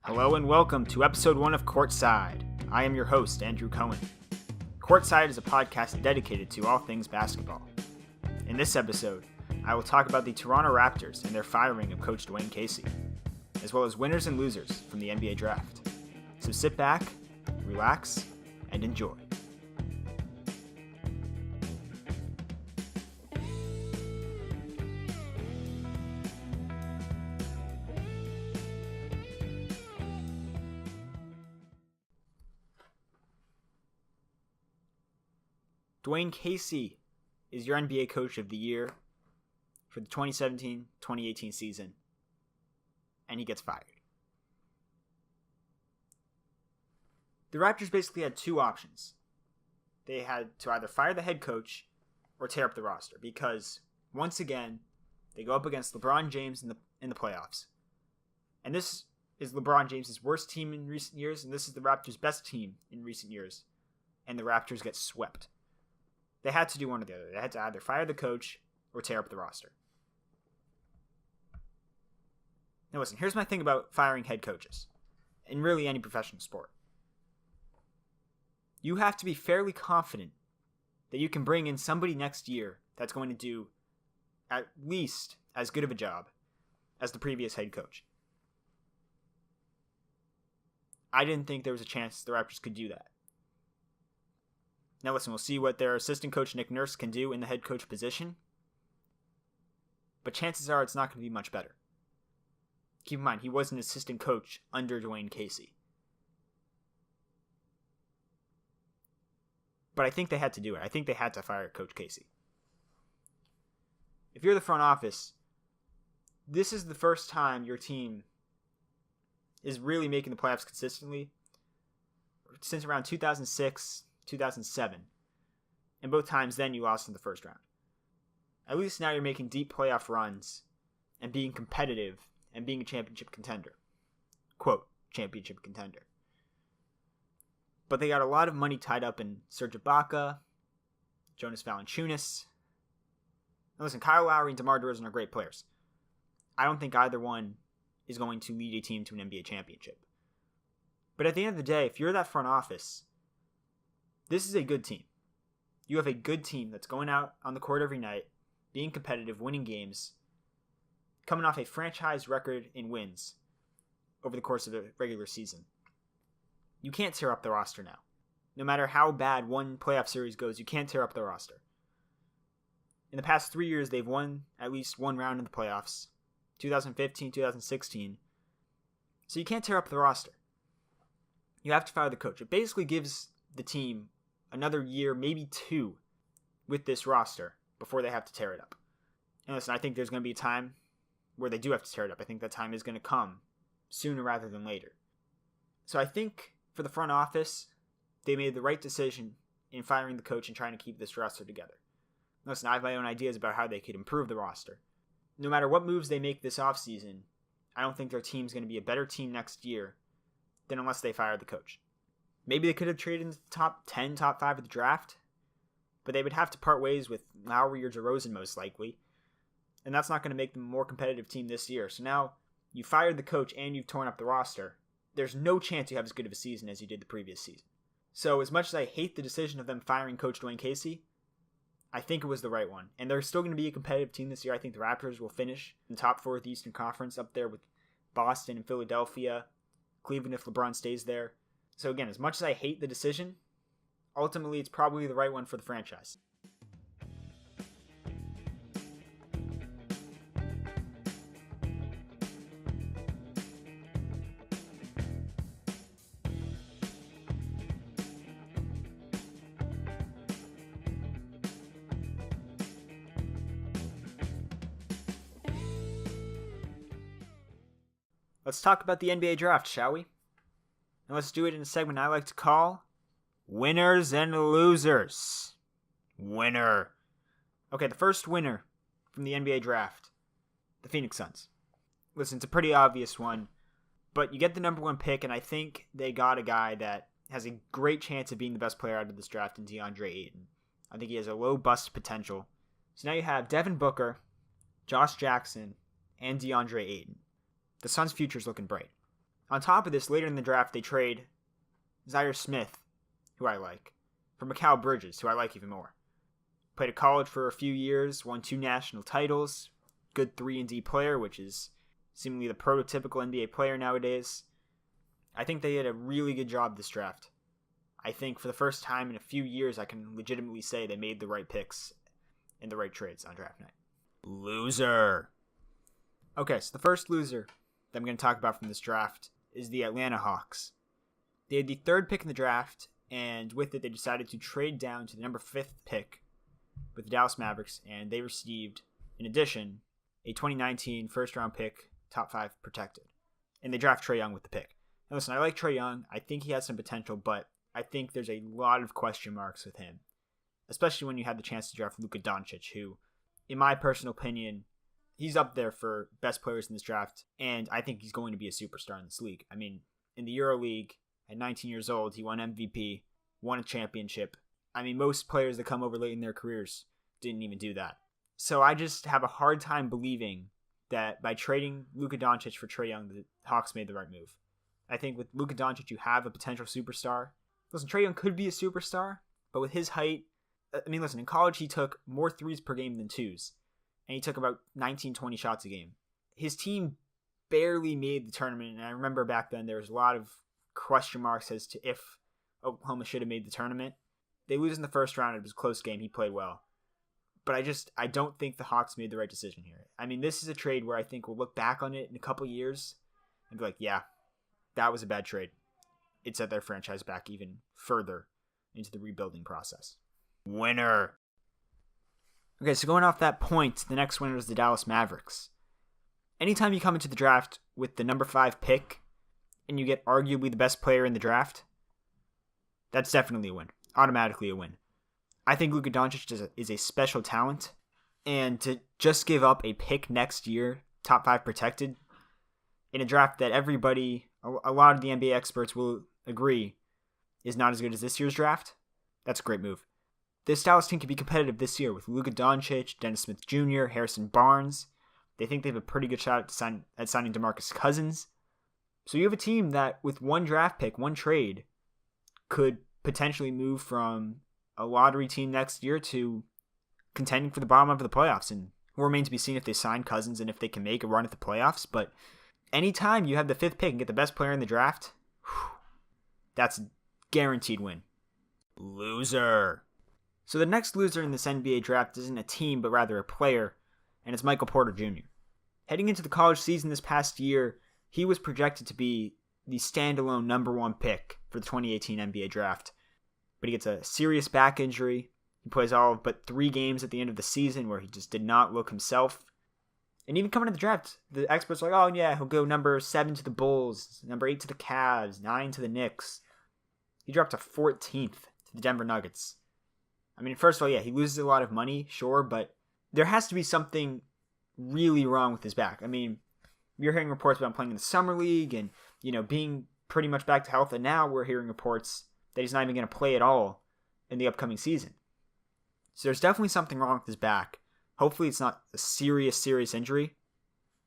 Hello and welcome to episode 1 of Courtside. I am your host, Andrew Cohen. Courtside is a podcast dedicated to all things basketball. In this episode, I will talk about the Toronto Raptors and their firing of Coach Dwane Casey, as well as winners and losers from the NBA draft. So sit back, relax, and enjoy. Dwane Casey is your NBA Coach of the Year for the 2017-2018 season, and he gets fired. The Raptors basically had two options. They had to either fire the head coach or tear up the roster because, once again, they go up against LeBron James in the playoffs. And this is LeBron James' worst team in recent years, and this is the Raptors' best team in recent years, and the Raptors get swept. They had to do one or the other. They had to either fire the coach or tear up the roster. Now listen, here's my thing about firing head coaches, in really any professional sport. You have to be fairly confident that you can bring in somebody next year that's going to do at least as good of a job as the previous head coach. I didn't think there was a chance the Raptors could do that. Now listen, we'll see what their assistant coach Nick Nurse can do in the head coach position, but chances are it's not going to be much better. Keep in mind, he was an assistant coach under Dwane Casey. But I think they had to do it. I think they had to fire Coach Casey. If you're the front office, this is the first time your team is really making the playoffs consistently since around 2006, 2007. And both times then you lost in the first round. At least now you're making deep playoff runs and being competitive and being a championship contender. Quote, championship contender. But they got a lot of money tied up in Serge Ibaka, Jonas Valanciunas. Now listen, Kyle Lowry and DeMar DeRozan are great players. I don't think either one is going to lead a team to an NBA championship. But at the end of the day, if you're that front office, this is a good team. You have a good team that's going out on the court every night, being competitive, winning games, coming off a franchise record in wins over the course of the regular season. You can't tear up the roster now. No matter how bad one playoff series goes, you can't tear up the roster. In the past 3 years, they've won at least one round in the playoffs. 2015, 2016. So you can't tear up the roster. You have to fire the coach. It basically gives the team another year, maybe two, with this roster before they have to tear it up. And listen, I think there's going to be a time where they do have to tear it up. I think that time is going to come sooner rather than later. So I think for the front office, they made the right decision in firing the coach and trying to keep this roster together. Listen, I have my own ideas about how they could improve the roster. No matter what moves they make this offseason, I don't think their team's going to be a better team next year than unless they fire the coach. Maybe they could have traded in the top 10, top 5 of the draft, but they would have to part ways with Lowry or DeRozan most likely, and that's not going to make them a more competitive team this year. So now you fired the coach and you've torn up the roster. There's no chance you have as good of a season as you did the previous season. So as much as I hate the decision of them firing Coach Dwane Casey, I think it was the right one. And they're still going to be a competitive team this year. I think the Raptors will finish in the top 4 of the Eastern Conference, up there with Boston and Philadelphia, Cleveland if LeBron stays there. So again, as much as I hate the decision, ultimately it's probably the right one for the franchise. Let's talk about the NBA draft, shall we? And let's do it in a segment I like to call Winners and Losers. Winner. Okay, the first winner from the NBA draft, the Phoenix Suns. Listen, it's a pretty obvious one, but you get the number 1 pick, and I think they got a guy that has a great chance of being the best player out of this draft in DeAndre Ayton. I think he has a low bust potential. So now you have Devin Booker, Josh Jackson, and DeAndre Ayton. The Suns' future's looking bright. On top of this, later in the draft, they trade Zaire Smith, who I like, for Mikal Bridges, who I like even more. Played at college for a few years, won 2 national titles, good 3-and-D player, which is seemingly the prototypical NBA player nowadays. I think they did a really good job this draft. I think for the first time in a few years, I can legitimately say they made the right picks and the right trades on draft night. Loser. Okay, so the first loser that I'm going to talk about from this draft is the Atlanta Hawks. They had the 3rd pick in the draft, and with it, they decided to trade down to the number 5th pick with the Dallas Mavericks, and they received, in addition, a 2019 first-round pick, top 5 protected. And they draft Trae Young with the pick. Now listen, I like Trae Young. I think he has some potential, but I think there's a lot of question marks with him, especially when you had the chance to draft Luka Doncic, who, in my personal opinion, he's up there for best players in this draft, and I think he's going to be a superstar in this league. I mean, in the EuroLeague, at 19 years old, he won MVP, won a championship. I mean, most players that come over late in their careers didn't even do that. So I just have a hard time believing that by trading Luka Doncic for Trae Young, the Hawks made the right move. I think with Luka Doncic, you have a potential superstar. Listen, Trae Young could be a superstar, but with his height, I mean, listen, in college, he took more threes per game than twos, and he took about 19, 20 shots a game. His team barely made the tournament, and I remember back then there was a lot of question marks as to if Oklahoma should have made the tournament. They lose in the first round. It was a close game. He played well. But I don't think the Hawks made the right decision here. I mean, this is a trade where I think we'll look back on it in a couple years and be like, yeah, that was a bad trade. It set their franchise back even further into the rebuilding process. Winner. Okay, so going off that point, the next winner is the Dallas Mavericks. Anytime you come into the draft with the number 5 pick and you get arguably the best player in the draft, that's definitely a win. Automatically a win. I think Luka Doncic is a special talent, and to just give up a pick next year, top 5 protected, in a draft that everybody, a lot of the NBA experts will agree, is not as good as this year's draft, that's a great move. This Dallas team can be competitive this year with Luka Doncic, Dennis Smith Jr., Harrison Barnes. They think they have a pretty good shot at signing DeMarcus Cousins. So you have a team that, with one draft pick, one trade, could potentially move from a lottery team next year to contending for the bottom of the playoffs. And it will remain to be seen if they sign Cousins and if they can make a run at the playoffs. But anytime you have the 5th pick and get the best player in the draft, that's a guaranteed win. Loser. So the next loser in this NBA draft isn't a team, but rather a player, and it's Michael Porter Jr. Heading into the college season this past year, he was projected to be the standalone number 1 pick for the 2018 NBA draft. But he gets a serious back injury. He plays all but 3 games at the end of the season where he just did not look himself. And even coming to the draft, the experts are like, oh yeah, he'll go number 7 to the Bulls, number 8 to the Cavs, 9 to the Knicks. He dropped to 14th to the Denver Nuggets. I mean, first of all, yeah, he loses a lot of money, sure, but there has to be something really wrong with his back. I mean, we're hearing reports about him playing in the Summer League and, being pretty much back to health, and now we're hearing reports that he's not even going to play at all in the upcoming season. So there's definitely something wrong with his back. Hopefully it's not a serious injury,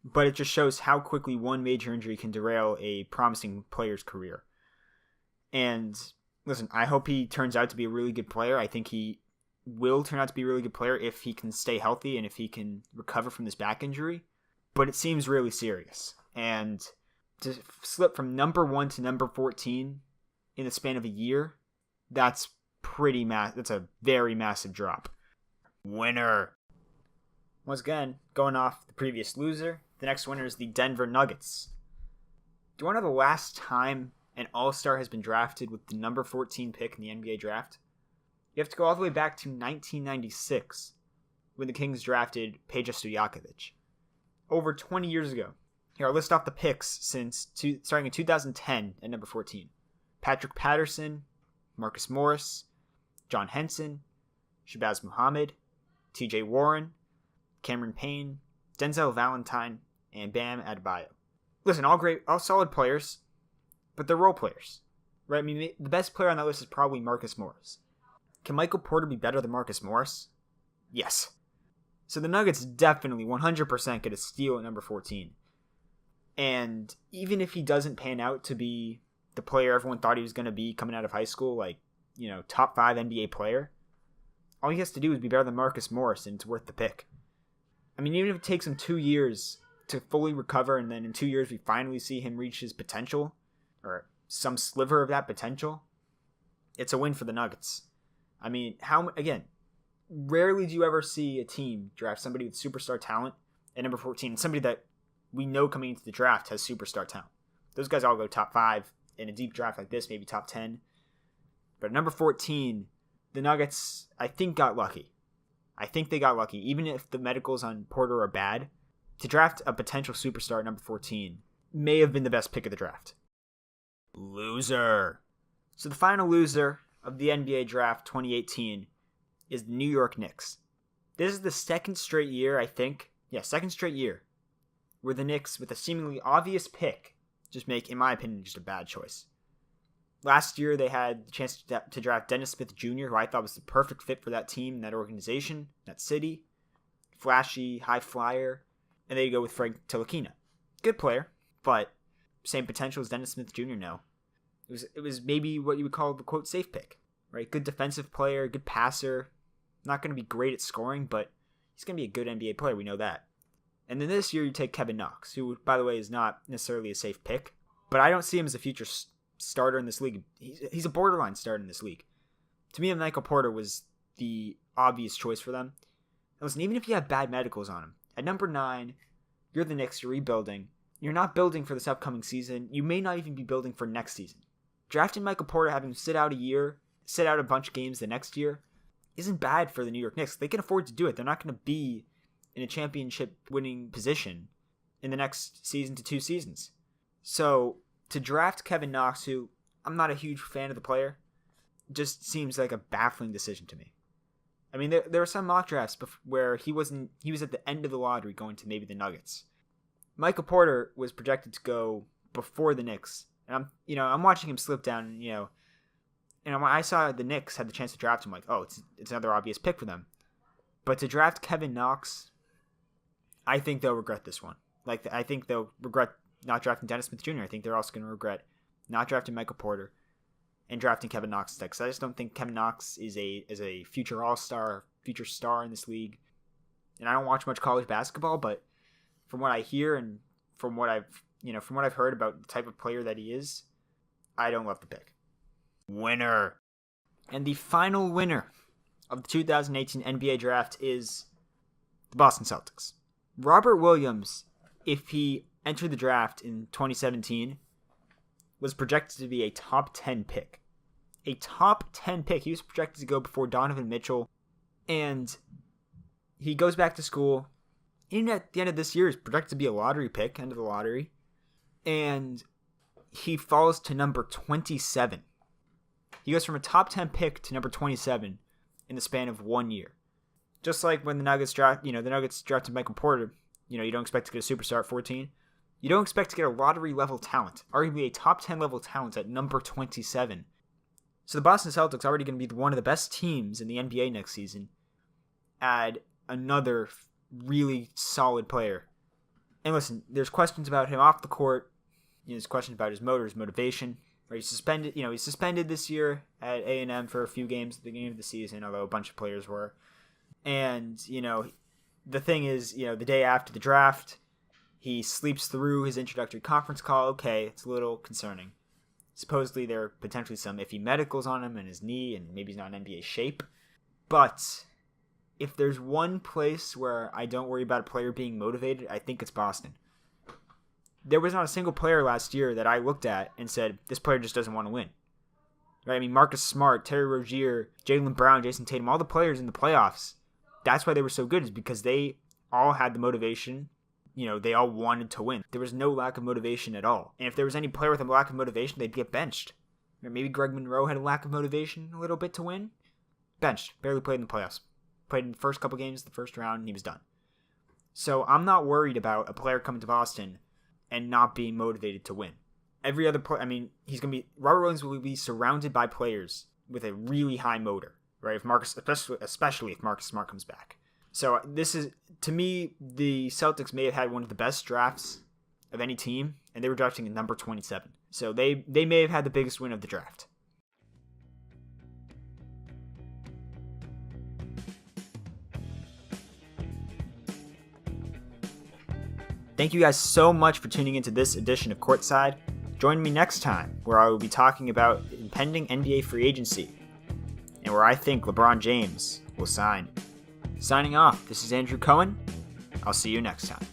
but it just shows how quickly one major injury can derail a promising player's career. And listen, I hope he turns out to be a really good player. I think he will turn out to be a really good player if he can stay healthy and if he can recover from this back injury. But it seems really serious. And to slip from number 1 to number 14 in the span of a year, that's that's a very massive drop. Winner. Once again, going off the previous loser, the next winner is the Denver Nuggets. Do you want to know the last time an All-Star has been drafted with the number 14 pick in the NBA draft? You have to go all the way back to 1996, when the Kings drafted Peja Stojakovic. Over 20 years ago. Here, I'll list off the picks starting in 2010 at number 14. Patrick Patterson, Marcus Morris, John Henson, Shabazz Muhammad, TJ Warren, Cameron Payne, Denzel Valentine, and Bam Adebayo. Listen, all solid players, but they're role players, right? I mean, the best player on that list is probably Marcus Morris. Can Michael Porter be better than Marcus Morris? Yes. So the Nuggets definitely 100% get a steal at number 14. And even if he doesn't pan out to be the player everyone thought he was going to be coming out of high school, like, top 5 NBA player, all he has to do is be better than Marcus Morris, and it's worth the pick. I mean, even if it takes him 2 years to fully recover, and then in 2 years we finally see him reach his potential, or some sliver of that potential, it's a win for the Nuggets. I mean, rarely do you ever see a team draft somebody with superstar talent at number 14, somebody that we know coming into the draft has superstar talent. Those guys all go top 5 in a deep draft like this, maybe top 10. But at number 14, the Nuggets, I think, got lucky. I think they got lucky. Even if the medicals on Porter are bad, to draft a potential superstar at number 14 may have been the best pick of the draft. Loser. So the final loser of the NBA draft 2018 is the New York Knicks. This is the second straight year, I think. Yeah, second straight year where the Knicks, with a seemingly obvious pick, just make, in my opinion, just a bad choice. Last year, they had the chance to draft Dennis Smith Jr., who I thought was the perfect fit for that team, that organization, that city. Flashy, high flyer. And they go with Frank Ntilikina. Good player, but same potential as Dennis Smith Jr. now. It was maybe what you would call the, quote, safe pick, right? Good defensive player, good passer. Not going to be great at scoring, but he's going to be a good NBA player. We know that. And then this year, you take Kevin Knox, who, by the way, is not necessarily a safe pick, but I don't see him as a future starter in this league. He's a borderline starter in this league. To me, Michael Porter was the obvious choice for them. And listen, even if you have bad medicals on him, at number 9, you're the Knicks, you're rebuilding. You're not building for this upcoming season. You may not even be building for next season. Drafting Michael Porter, having him sit out a bunch of games the next year, isn't bad for the New York Knicks. They can afford to do it. They're not going to be in a championship winning position in the next season to 2 seasons. So to draft Kevin Knox, who I'm not a huge fan of the player, just seems like a baffling decision to me. I mean, there were some mock drafts where he was at the end of the lottery going to maybe the Nuggets. Michael Porter was projected to go before the Knicks. And I'm watching him slip down, and when I saw the Knicks had the chance to draft him, like, oh, it's another obvious pick for them. But to draft Kevin Knox, I think they'll regret this one. Like, I think they'll regret not drafting Dennis Smith Jr. I think they're also going to regret not drafting Michael Porter and drafting Kevin Knox instead. Because I just don't think Kevin Knox is a future all-star, future star in this league. And I don't watch much college basketball, but from what I hear and from what I've heard about the type of player that he is, I don't love the pick. Winner. And the final winner of the 2018 NBA draft is the Boston Celtics. Robert Williams, if he entered the draft in 2017, was projected to be a top 10 pick. A top 10 pick. He was projected to go before Donovan Mitchell. And he goes back to school. And at the end of this year, he's projected to be a lottery pick, end of the lottery. And he falls to number 27. He goes from a top 10 pick to number 27 in the span of 1 year. Just like when the Nuggets drafted Michael Porter, you don't expect to get a superstar at 14. You don't expect to get a lottery level talent, arguably a top 10 level talent at number 27. So the Boston Celtics, already going to be one of the best teams in the NBA next season, add another really solid player. And listen, there's questions about him off the court. There's questions about his motivation. He's suspended this year at A&M for a few games at the beginning of the season, although a bunch of players were. And, the thing is, the day after the draft, he sleeps through his introductory conference call. Okay, it's a little concerning. Supposedly there are potentially some iffy medicals on him and his knee, and maybe he's not in NBA shape. But if there's one place where I don't worry about a player being motivated, I think it's Boston. There was not a single player last year that I looked at and said, this player just doesn't want to win. Right? I mean, Marcus Smart, Terry Rozier, Jaylen Brown, Jason Tatum, all the players in the playoffs, that's why they were so good, is because they all had the motivation. They all wanted to win. There was no lack of motivation at all. And if there was any player with a lack of motivation, they'd get benched. Or maybe Greg Monroe had a lack of motivation a little bit to win. Benched. Barely played in the playoffs. Played in the first couple games, the first round, and he was done. So I'm not worried about a player coming to Boston and not being motivated to win. Every other player, Robert Williams will be surrounded by players with a really high motor, right? Especially if Marcus Smart comes back. So this is, to me, the Celtics may have had one of the best drafts of any team, and they were drafting at number 27. So they may have had the biggest win of the draft. Thank you guys so much for tuning into this edition of Courtside. Join me next time, where I will be talking about impending NBA free agency, and where I think LeBron James will sign. Signing off, this is Andrew Cohen. I'll see you next time.